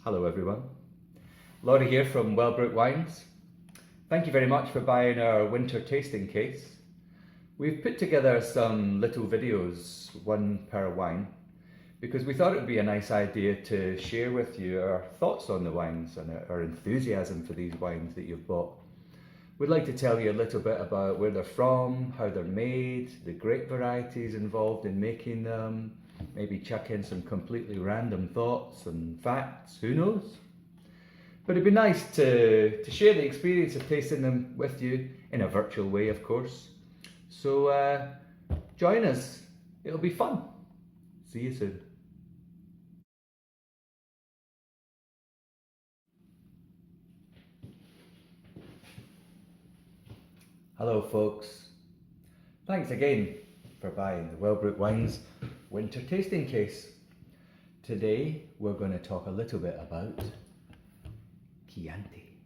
Hello everyone. Laurie here from Wellbrook Wines. Thank you very much for buying our winter tasting case. We've put together some little videos, one per wine, because we thought it would be a nice idea to share with you our thoughts on the wines and our enthusiasm for these wines that you've bought. We'd like to tell you a little bit about where they're from, how they're made, the grape varieties involved in making them, maybe chuck in some completely random thoughts and facts, who knows? But it'd be nice to share the experience of tasting them with you in a virtual way, of course. So join us, it'll be fun. See you soon. Hello folks, thanks again for buying the Wellbrook Wines winter tasting case. Today we're going to talk a little bit about Chianti.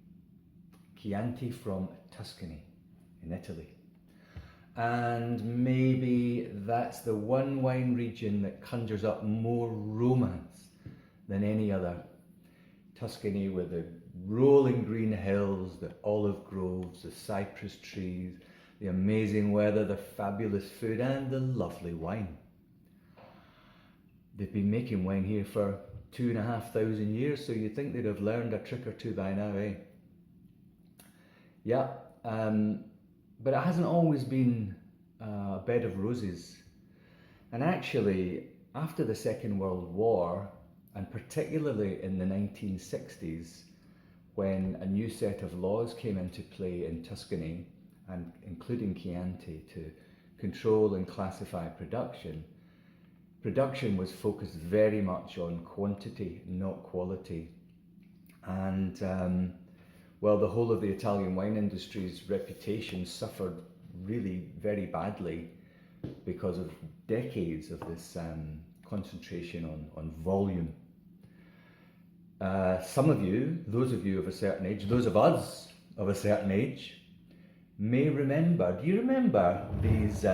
Chianti from Tuscany in Italy. And maybe that's the one wine region that conjures up more romance than any other. Tuscany with the rolling green hills, the olive groves, the cypress trees, the amazing weather, the fabulous food and the lovely wine. They've been making wine here for 2,500 years, so you'd think they'd have learned a trick or two by now, eh? Yeah, but it hasn't always been a bed of roses. And actually, after the Second World War, and particularly in the 1960s, when a new set of laws came into play in Tuscany, and including Chianti, to control and classify production, production was focused very much on quantity, not quality. And well, the whole of the Italian wine industry's reputation suffered really very badly because of decades of this concentration on volume. Some of you, those of you of a certain age, those of us of a certain age, may remember, do you remember these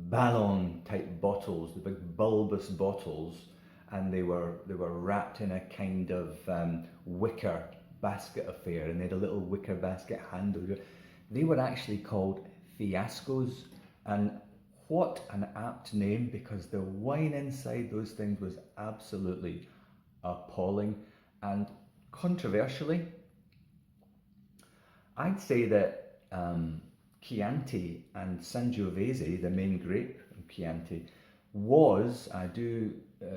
ballon type bottles, the big bulbous bottles, and they were wrapped in a kind of wicker basket affair, and they had a little wicker basket handle. They were actually called fiascos, and what an apt name, because the wine inside those things was absolutely appalling. And controversially, I'd say that Chianti and Sangiovese, the main grape of Chianti, was, I do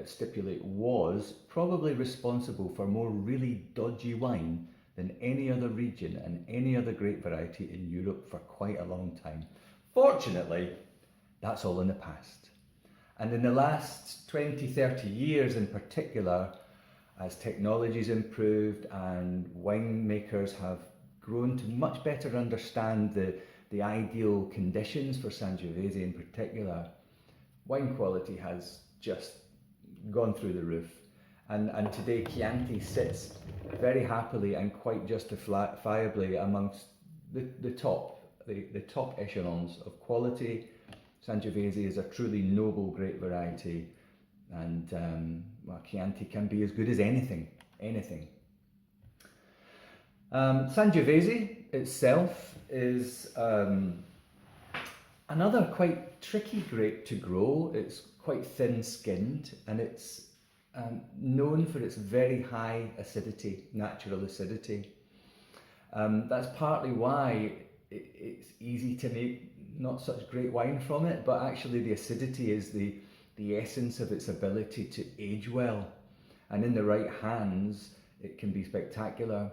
stipulate, was probably responsible for more really dodgy wine than any other region and any other grape variety in Europe for quite a long time. Fortunately, that's all in the past. And in the last 20, 30 years in particular, as technology's improved and winemakers have grown to much better understand the ideal conditions for Sangiovese in particular, wine quality has just gone through the roof. And today Chianti sits very happily and quite justifiably amongst the top echelons of quality. Sangiovese is a truly noble grape variety, and well, Chianti can be as good as anything. Sangiovese itself is another quite tricky grape to grow. It's quite thin-skinned, and it's known for its very high acidity, natural acidity. That's partly why it's easy to make not such great wine from it, but actually the acidity is the essence of its ability to age well. And in the right hands, it can be spectacular.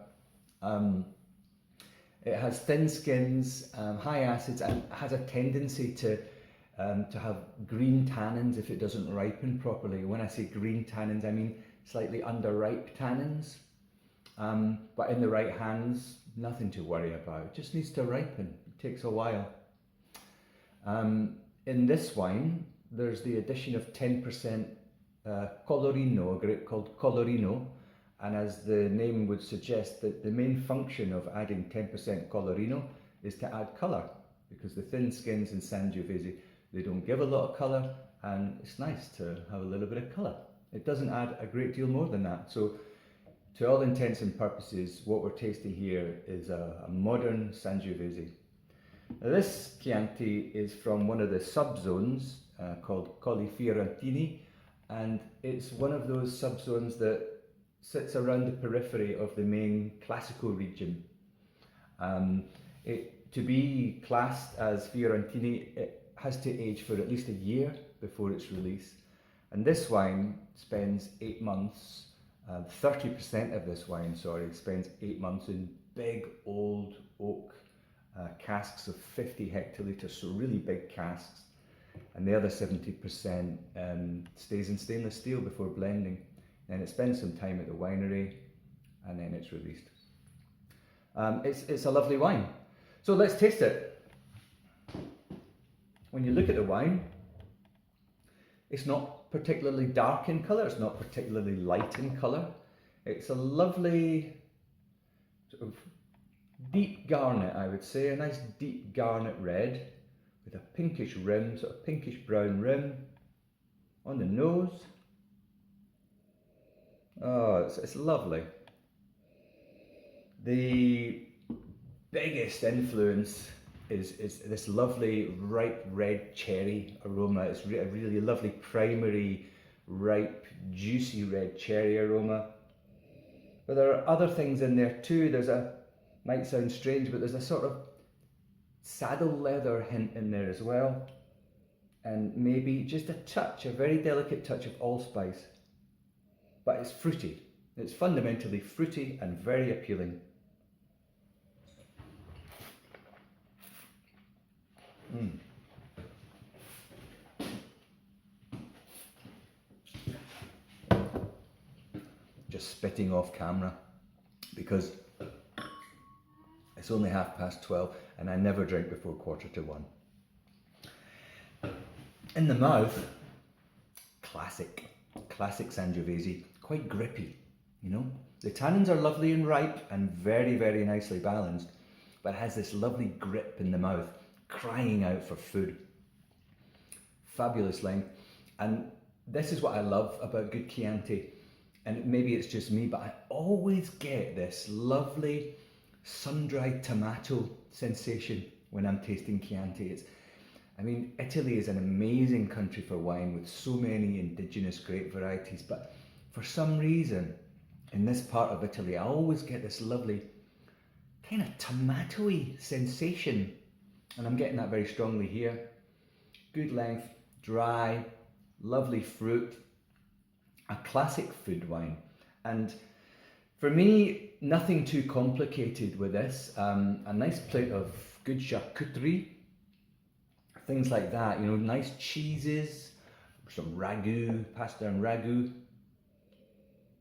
It has thin skins, high acids, and has a tendency to have green tannins if it doesn't ripen properly. When I say green tannins, I mean slightly underripe tannins. But in the right hands, nothing to worry about. It just needs to ripen. It takes a while. In this wine, there's the addition of 10% Colorino, a grape called Colorino. And as the name would suggest, that the main function of adding 10% Colorino is to add colour, because the thin skins in Sangiovese, they don't give a lot of colour, and it's nice to have a little bit of colour. It doesn't add a great deal more than that. So to all intents and purposes, what we're tasting here is a modern Sangiovese. Now this Chianti is from one of the subzones called Colli Fiorentini, and it's one of those subzones that sits around the periphery of the main classical region. To be classed as Fiorentini, it has to age for at least a year before it's released. And this wine spends 8 months, 30% of this wine, spends 8 months in big old oak casks of 50 hectolitres, so really big casks. And the other 70% stays in stainless steel before blending. Then it spends some time at the winery and then it's released. It's a lovely wine. So let's taste it. When you look at the wine, it's not particularly dark in colour, it's not particularly light in colour. It's a lovely sort of deep garnet, I would say, a nice deep garnet red with a pinkish rim, sort of pinkish brown rim on the nose. Oh, it's lovely. The biggest influence is this lovely ripe red cherry aroma. It's a really lovely primary, ripe, juicy red cherry aroma. But there are other things in there too. Might sound strange, but there's a sort of saddle leather hint in there as well. And maybe just a very delicate touch of allspice. But it's fruity. It's fundamentally fruity and very appealing. Just spitting off camera because it's only 12:30 and I never drink before 1:45. In the mouth, classic Sangiovese, quite grippy, you know. The tannins are lovely and ripe and very, very nicely balanced, but it has this lovely grip in the mouth, crying out for food. Fabulous length. And this is what I love about good Chianti. And maybe it's just me, but I always get this lovely sun-dried tomato sensation when I'm tasting Chianti. Italy is an amazing country for wine with so many indigenous grape varieties, but for some reason, in this part of Italy, I always get this lovely kind of tomatoey sensation, and I'm getting that very strongly here. Good length, dry, lovely fruit, a classic food wine. And for me, nothing too complicated with this. A nice plate of good charcuterie, things like that, you know, nice cheeses, some ragu, pasta and ragu.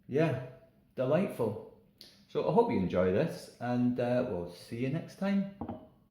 Yeah, delightful. So I hope you enjoy this, and we'll see you next time.